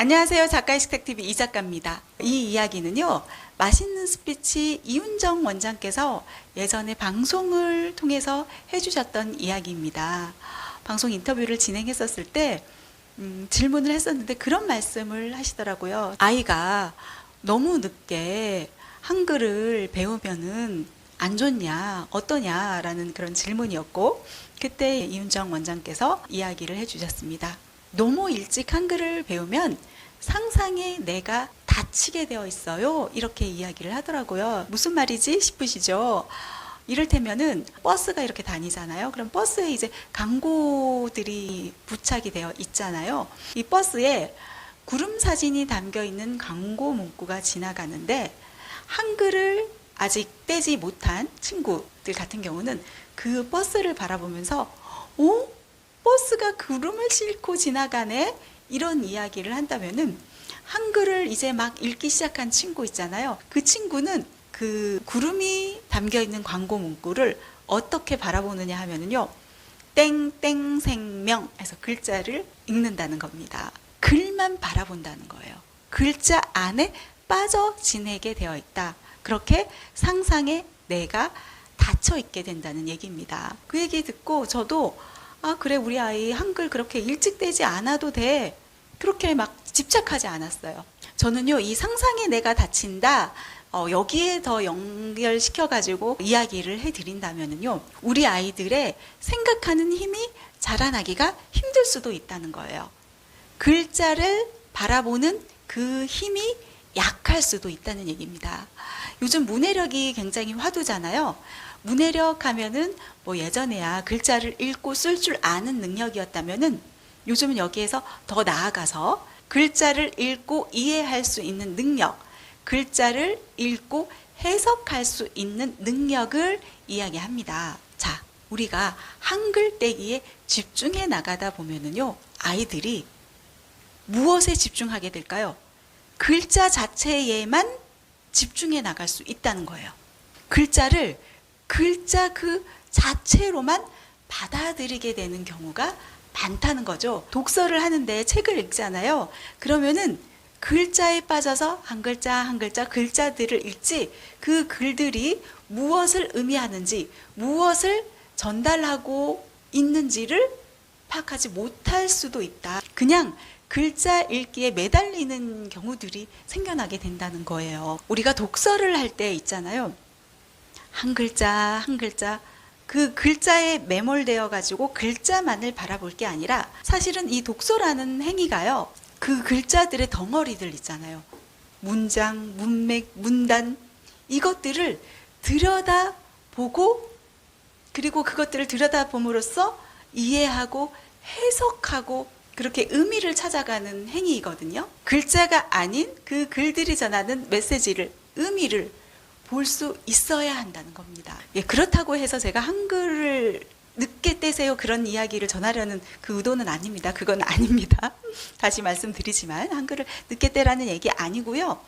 안녕하세요. 작가의 식탁TV 이작가입니다. 이 이야기는요, 맛있는 스피치 이윤정 원장께서 예전에 방송을 통해서 해주셨던 이야기입니다. 방송 인터뷰를 진행했었을 때 질문을 했었는데 그런 말씀을 하시더라고요. 아이가 너무 늦게 한글을 배우면은 안 좋냐, 어떠냐 라는 그런 질문이었고, 그때 이윤정 원장께서 이야기를 해주셨습니다. 너무 일찍 한글을 배우면 상상의 내가 닫히게 되어 있어요. 이렇게 이야기를 하더라고요. 무슨 말이지 싶으시죠? 이를테면은 버스가 이렇게 다니잖아요. 그럼 버스에 이제 광고들이 부착이 되어 있잖아요. 이 버스에 구름 사진이 담겨 있는 광고 문구가 지나가는데 한글을 아직 떼지 못한 친구들 같은 경우는 그 버스를 바라보면서 버스가 구름을 싣고 지나가네? 이런 이야기를 한다면은 한글을 이제 막 읽기 시작한 친구 있잖아요. 그 친구는 그 구름이 담겨 있는 광고 문구를 어떻게 바라보느냐 하면은요, 땡땡생명 해서 글자를 읽는다는 겁니다. 글만 바라본다는 거예요. 글자 안에 빠져 지내게 되어 있다. 그렇게 상상에 내가 닫혀 있게 된다는 얘기입니다. 그 얘기 듣고 저도 그래, 우리 아이 한글 그렇게 일찍 떼지 않아도 돼. 그렇게 막 집착하지 않았어요. 저는요, 이 상상에 내가 닫힌다, 여기에 더 연결시켜가지고 이야기를 해드린다면요, 우리 아이들의 생각하는 힘이 자라나기가 힘들 수도 있다는 거예요. 글자를 바라보는 그 힘이 약할 수도 있다는 얘기입니다. 요즘 문해력이 굉장히 화두잖아요. 문해력 하면은 뭐 예전에야 글자를 읽고 쓸 줄 아는 능력이었다면은 요즘은 여기에서 더 나아가서 글자를 읽고 이해할 수 있는 능력, 글자를 읽고 해석할 수 있는 능력을 이야기합니다. 자, 우리가 한글 떼기에 집중해 나가다 보면은요, 아이들이 무엇에 집중하게 될까요? 글자 자체에만 집중해 나갈 수 있다는 거예요. 글자를 글자 그 자체로만 받아들이게 되는 경우가 많다는 거죠. 독서를 하는데 책을 읽잖아요. 그러면은 글자에 빠져서 한 글자 한 글자 글자들을 읽지, 그 글들이 무엇을 의미하는지, 무엇을 전달하고 있는지를 파악하지 못할 수도 있다. 그냥 글자 읽기에 매달리는 경우들이 생겨나게 된다는 거예요. 우리가 독서를 할 때 있잖아요. 한 글자 한 글자 그 글자에 매몰되어 가지고 글자만을 바라볼 게 아니라, 사실은 이 독서라는 행위가요, 그 글자들의 덩어리들 있잖아요. 문장, 문맥, 문단, 이것들을 들여다보고, 그리고 그것들을 들여다봄으로써 이해하고 해석하고 그렇게 의미를 찾아가는 행위이거든요. 글자가 아닌 그 글들이 전하는 메시지를, 의미를 볼 수 있어야 한다는 겁니다. 예, 그렇다고 해서 제가 한글을 늦게 떼세요 그런 이야기를 전하려는 그 의도는 아닙니다. 그건 아닙니다. 다시 말씀드리지만 한글을 늦게 떼라는 얘기 아니고요.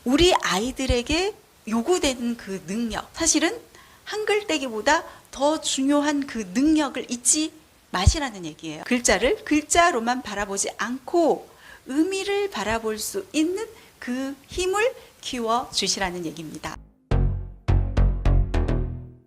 우리 아이들에게 요구되는 그 능력, 사실은 한글 떼기보다 더 중요한 그 능력을 잊지 마시라는 얘기예요. 글자를 글자로만 바라보지 않고 의미를 바라볼 수 있는 그 힘을 키워주시라는 얘기입니다.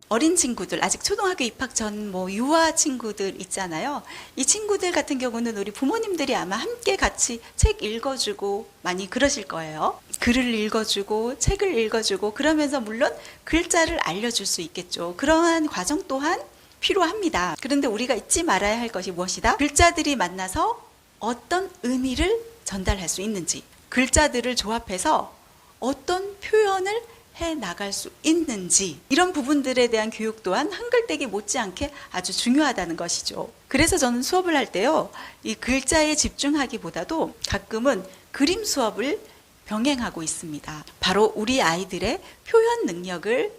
어린 친구들, 아직 초등학교 입학 전 유아 친구들 있잖아요. 이 친구들 같은 경우는 우리 부모님들이 아마 함께 같이 책 읽어주고 많이 그러실 거예요. 글을 읽어주고 책을 읽어주고 그러면서 물론 글자를 알려줄 수 있겠죠. 그러한 과정 또한 필요합니다. 그런데 우리가 잊지 말아야 할 것이 무엇이다? 글자들이 만나서 어떤 의미를 전달할 수 있는지, 글자들을 조합해서 어떤 표현을 해 나갈 수 있는지, 이런 부분들에 대한 교육 또한 한글 떼기 못지않게 아주 중요하다는 것이죠. 그래서 저는 수업을 할 때요, 이 글자에 집중하기보다도 가끔은 그림 수업을 병행하고 있습니다. 바로 우리 아이들의 표현 능력을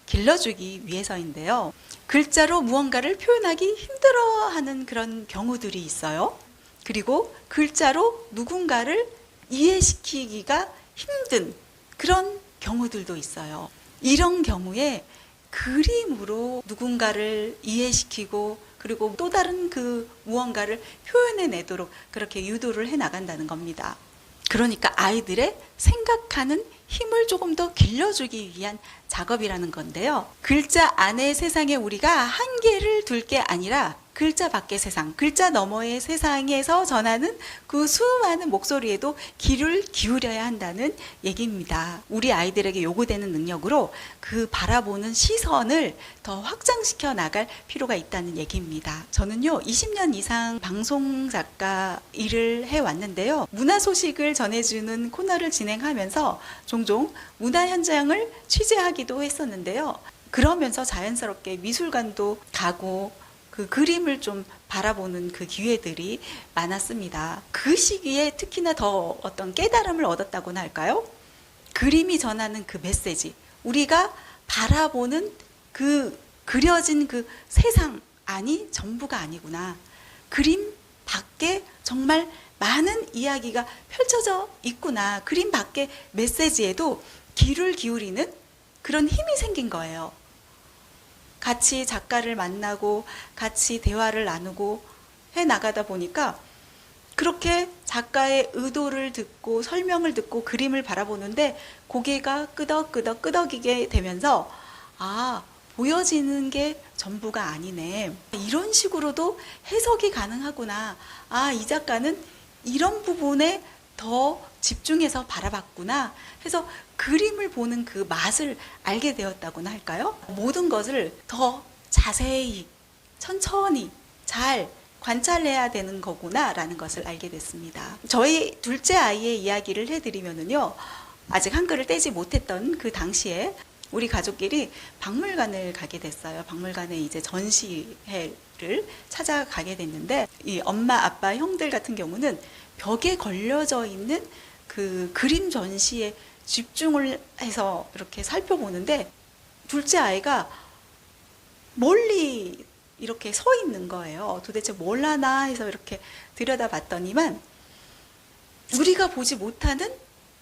길러주기 위해서인데요. 글자로 무언가를 표현하기 힘들어하는 그런 경우들이 있어요. 그리고 글자로 누군가를 이해시키기가 힘든 그런 경우들도 있어요. 이런 경우에 그림으로 누군가를 이해시키고 그리고 또 다른 그 무언가를 표현해내도록 그렇게 유도를 해 나간다는 겁니다. 그러니까 아이들의 생각하는 힘을 조금 더 길러주기 위한 작업이라는 건데요. 글자 안의 세상에 우리가 한계를 둘 게 아니라 글자 밖의 세상, 글자 너머의 세상에서 전하는 그 수많은 목소리에도 귀를 기울여야 한다는 얘기입니다. 우리 아이들에게 요구되는 능력으로 그 바라보는 시선을 더 확장시켜 나갈 필요가 있다는 얘기입니다. 저는요, 20년 이상 방송 작가 일을 해왔는데요. 문화 소식을 전해주는 코너를 진행하면서 종종 문화 현장을 취재하기도 했었는데요. 그러면서 자연스럽게 미술관도 가고 그 그림을 좀 바라보는 그 기회들이 많았습니다. 그 시기에 특히나 더 어떤 깨달음을 얻었다고나 할까요? 그림이 전하는 그 메시지, 우리가 바라보는 그 그려진 그 세상 안이 전부가 아니구나. 그림 밖에 정말 많은 이야기가 펼쳐져 있구나. 그림 밖의 메시지에도 귀를 기울이는 그런 힘이 생긴 거예요. 같이 작가를 만나고 같이 대화를 나누고 해 나가다 보니까 그렇게 작가의 의도를 듣고 설명을 듣고 그림을 바라보는데 고개가 끄덕끄덕 끄덕이게 되면서 아, 보여지는 게 전부가 아니네. 이런 식으로도 해석이 가능하구나. 아, 이 작가는 이런 부분에 더 집중해서 바라봤구나 해서 그림을 보는 그 맛을 알게 되었다고나 할까요? 모든 것을 더 자세히 천천히 잘 관찰해야 되는 거구나 라는 것을 알게 됐습니다. 저희 둘째 아이의 이야기를 해드리면은요, 아직 한글을 떼지 못했던 그 당시에 우리 가족끼리 박물관을 가게 됐어요. 박물관에 이제 전시회를 찾아가게 됐는데 이 엄마, 아빠, 형들 같은 경우는 벽에 걸려져 있는 그 그림 전시에 집중을 해서 이렇게 살펴보는데 둘째 아이가 멀리 이렇게 서 있는 거예요. 도대체 뭘 하나 해서 이렇게 들여다봤더니만 우리가 보지 못하는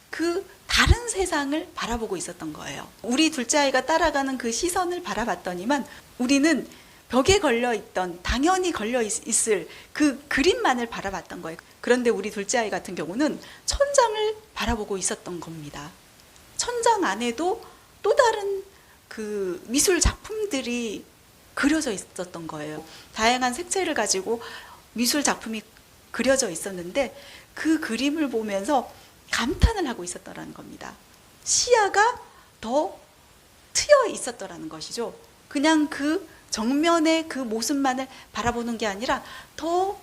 그 다른 세상을 바라보고 있었던 거예요. 우리 둘째 아이가 따라가는 그 시선을 바라봤더니만 우리는 벽에 걸려있던, 당연히 걸려있을 그 그림만을 바라봤던 거예요. 그런데 우리 둘째 아이 같은 경우는 천장을 바라보고 있었던 겁니다. 천장 안에도 또 다른 그 미술 작품들이 그려져 있었던 거예요. 다양한 색채를 가지고 미술 작품이 그려져 있었는데 그 그림을 보면서 감탄을 하고 있었더라는 겁니다. 시야가 더 트여 있었더라는 것이죠. 그냥 그 정면의 그 모습만을 바라보는 게 아니라 더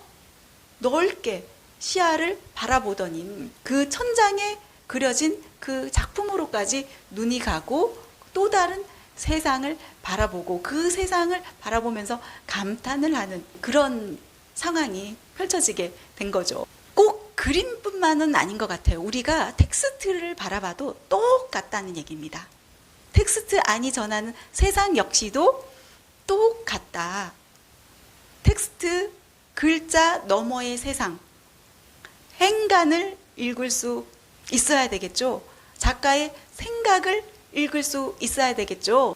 넓게 시야를 바라보더니 그 천장에 그려진 그 작품으로까지 눈이 가고 또 다른 세상을 바라보고 그 세상을 바라보면서 감탄을 하는 그런 상황이 펼쳐지게 된 거죠. 꼭 그림뿐만은 아닌 것 같아요. 우리가 텍스트를 바라봐도 똑같다는 얘기입니다. 텍스트 안이 전하는 세상 역시도 똑같다. 텍스트, 글자 너머의 세상, 행간을 읽을 수 있어야 되겠죠. 작가의 생각을 읽을 수 있어야 되겠죠.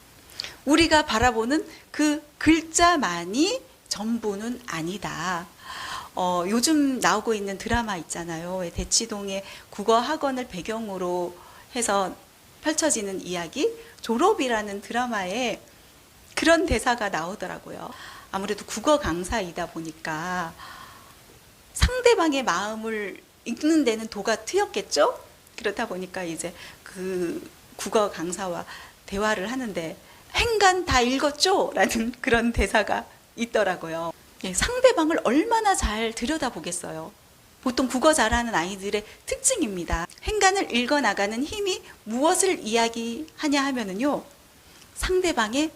우리가 바라보는 그 글자만이 전부는 아니다. 요즘 나오고 있는 드라마 있잖아요. 대치동의 국어학원을 배경으로 해서 펼쳐지는 이야기, 졸업이라는 드라마에 그런 대사가 나오더라고요. 아무래도 국어 강사이다 보니까 상대방의 마음을 읽는 데는 도가 트였겠죠? 그렇다 보니까 이제 그 국어 강사와 대화를 하는데 행간 다 읽었죠? 라는 그런 대사가 있더라고요. 예, 상대방을 얼마나 잘 들여다보겠어요. 보통 국어 잘하는 아이들의 특징입니다. 행간을 읽어나가는 힘이 무엇을 이야기하냐 하면은요, 상대방의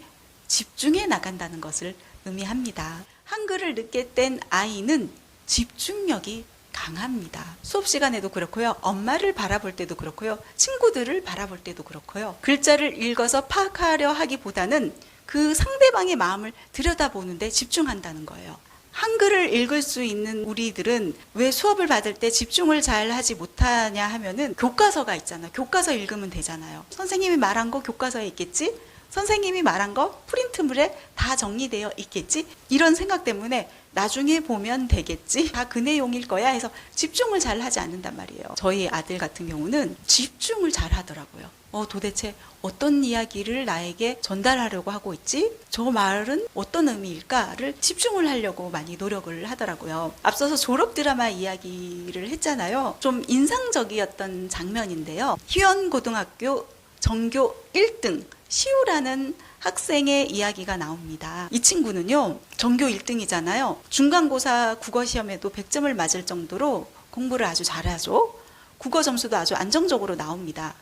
집중해 나간다는 것을 의미합니다. 한글을 늦게 뗀 아이는 집중력이 강합니다. 수업 시간에도 그렇고요. 엄마를 바라볼 때도 그렇고요. 친구들을 바라볼 때도 그렇고요. 글자를 읽어서 파악하려 하기보다는 그 상대방의 마음을 들여다보는데 집중한다는 거예요. 한글을 읽을 수 있는 우리들은 왜 수업을 받을 때 집중을 잘 하지 못하냐 하면은 교과서가 있잖아요. 교과서 읽으면 되잖아요. 선생님이 말한 거 교과서에 있겠지? 선생님이 말한 거 프린트물에 다 정리되어 있겠지? 이런 생각 때문에 나중에 보면 되겠지, 다 그 내용일 거야 해서 집중을 잘 하지 않는단 말이에요. 저희 아들 같은 경우는 집중을 잘 하더라고요. 도대체 어떤 이야기를 나에게 전달하려고 하고 있지? 저 말은 어떤 의미일까를 집중을 하려고 많이 노력을 하더라고요. 앞서서 졸업 드라마 이야기를 했잖아요. 좀 인상적이었던 장면인데요. 희원고등학교 전교 1등 시우라는 학생의 이야기가 나옵니다. 이 친구는요, 전교 1등이잖아요. 중간고사 국어시험에도 100점을 맞을 정도로 공부를 아주 잘하죠. 국어 점수도 아주 안정적으로 나옵니다.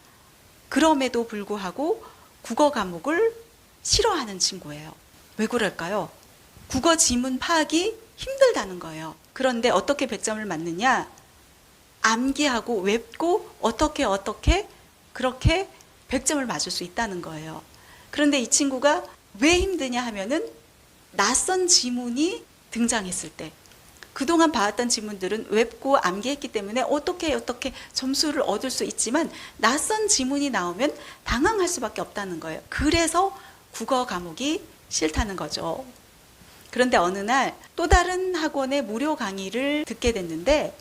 그럼에도 불구하고 국어 과목을 싫어하는 친구예요. 왜 그럴까요? 국어 지문 파악이 힘들다는 거예요. 그런데 어떻게 100점을 맞느냐? 암기하고 외우고 어떻게 그렇게 100점을 맞을 수 있다는 거예요. 그런데 이 친구가 왜 힘드냐 하면은 낯선 지문이 등장했을 때, 그동안 봐왔던 지문들은 외우고 암기했기 때문에 어떻게 점수를 얻을 수 있지만 낯선 지문이 나오면 당황할 수밖에 없다는 거예요. 그래서 국어 과목이 싫다는 거죠. 그런데 어느 날 또 다른 학원의 무료 강의를 듣게 됐는데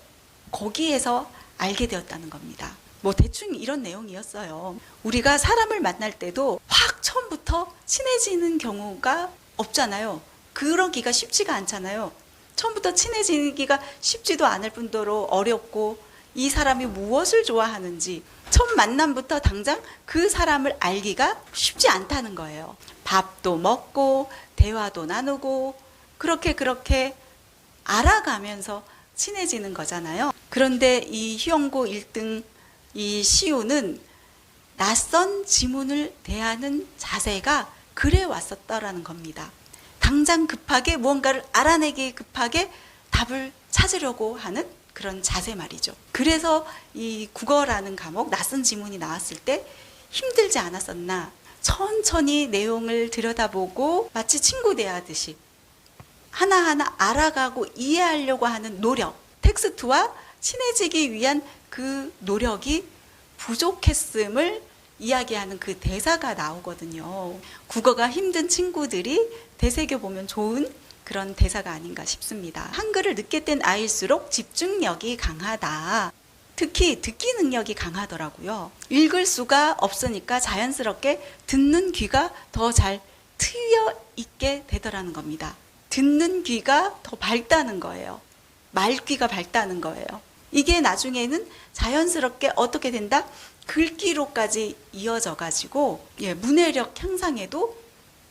거기에서 알게 되었다는 겁니다. 대충 이런 내용이었어요. 우리가 사람을 만날 때도 확 처음부터 친해지는 경우가 없잖아요. 그러기가 쉽지가 않잖아요. 처음부터 친해지기가 쉽지도 않을 뿐더러 어렵고, 이 사람이 무엇을 좋아하는지 첫 만남부터 당장 그 사람을 알기가 쉽지 않다는 거예요. 밥도 먹고 대화도 나누고 그렇게 알아가면서 친해지는 거잖아요. 그런데 이 희원고 1등 이 시우는 낯선 지문을 대하는 자세가 그래 왔었다라는 겁니다. 당장 급하게 무언가를 알아내기 급하게 답을 찾으려고 하는 그런 자세 말이죠. 그래서 이 국어라는 과목 낯선 지문이 나왔을 때 힘들지 않았었나, 천천히 내용을 들여다보고 마치 친구 대하듯이 하나하나 알아가고 이해하려고 하는 노력, 텍스트와 친해지기 위한 그 노력이 부족했음을 이야기하는 그 대사가 나오거든요. 국어가 힘든 친구들이 되새겨보면 좋은 그런 대사가 아닌가 싶습니다. 한글을 늦게 뗀 아이일수록 집중력이 강하다. 특히 듣기 능력이 강하더라고요. 읽을 수가 없으니까 자연스럽게 듣는 귀가 더 잘 트여 있게 되더라는 겁니다. 듣는 귀가 더 밝다는 거예요. 말귀가 밝다는 거예요. 이게 나중에는 자연스럽게 어떻게 된다? 글귀로까지 이어져 가지고 문해력 향상에도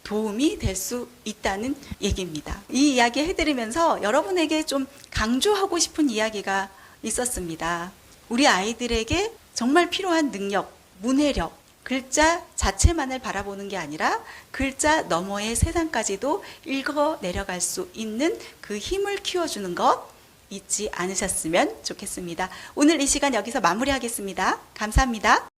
도움이 될 수 있다는 얘기입니다. 이 이야기 해드리면서 여러분에게 좀 강조하고 싶은 이야기가 있었습니다. 우리 아이들에게 정말 필요한 능력, 문해력, 글자 자체만을 바라보는 게 아니라 글자 너머의 세상까지도 읽어 내려갈 수 있는 그 힘을 키워주는 것 잊지 않으셨으면 좋겠습니다. 오늘 이 시간 여기서 마무리하겠습니다. 감사합니다.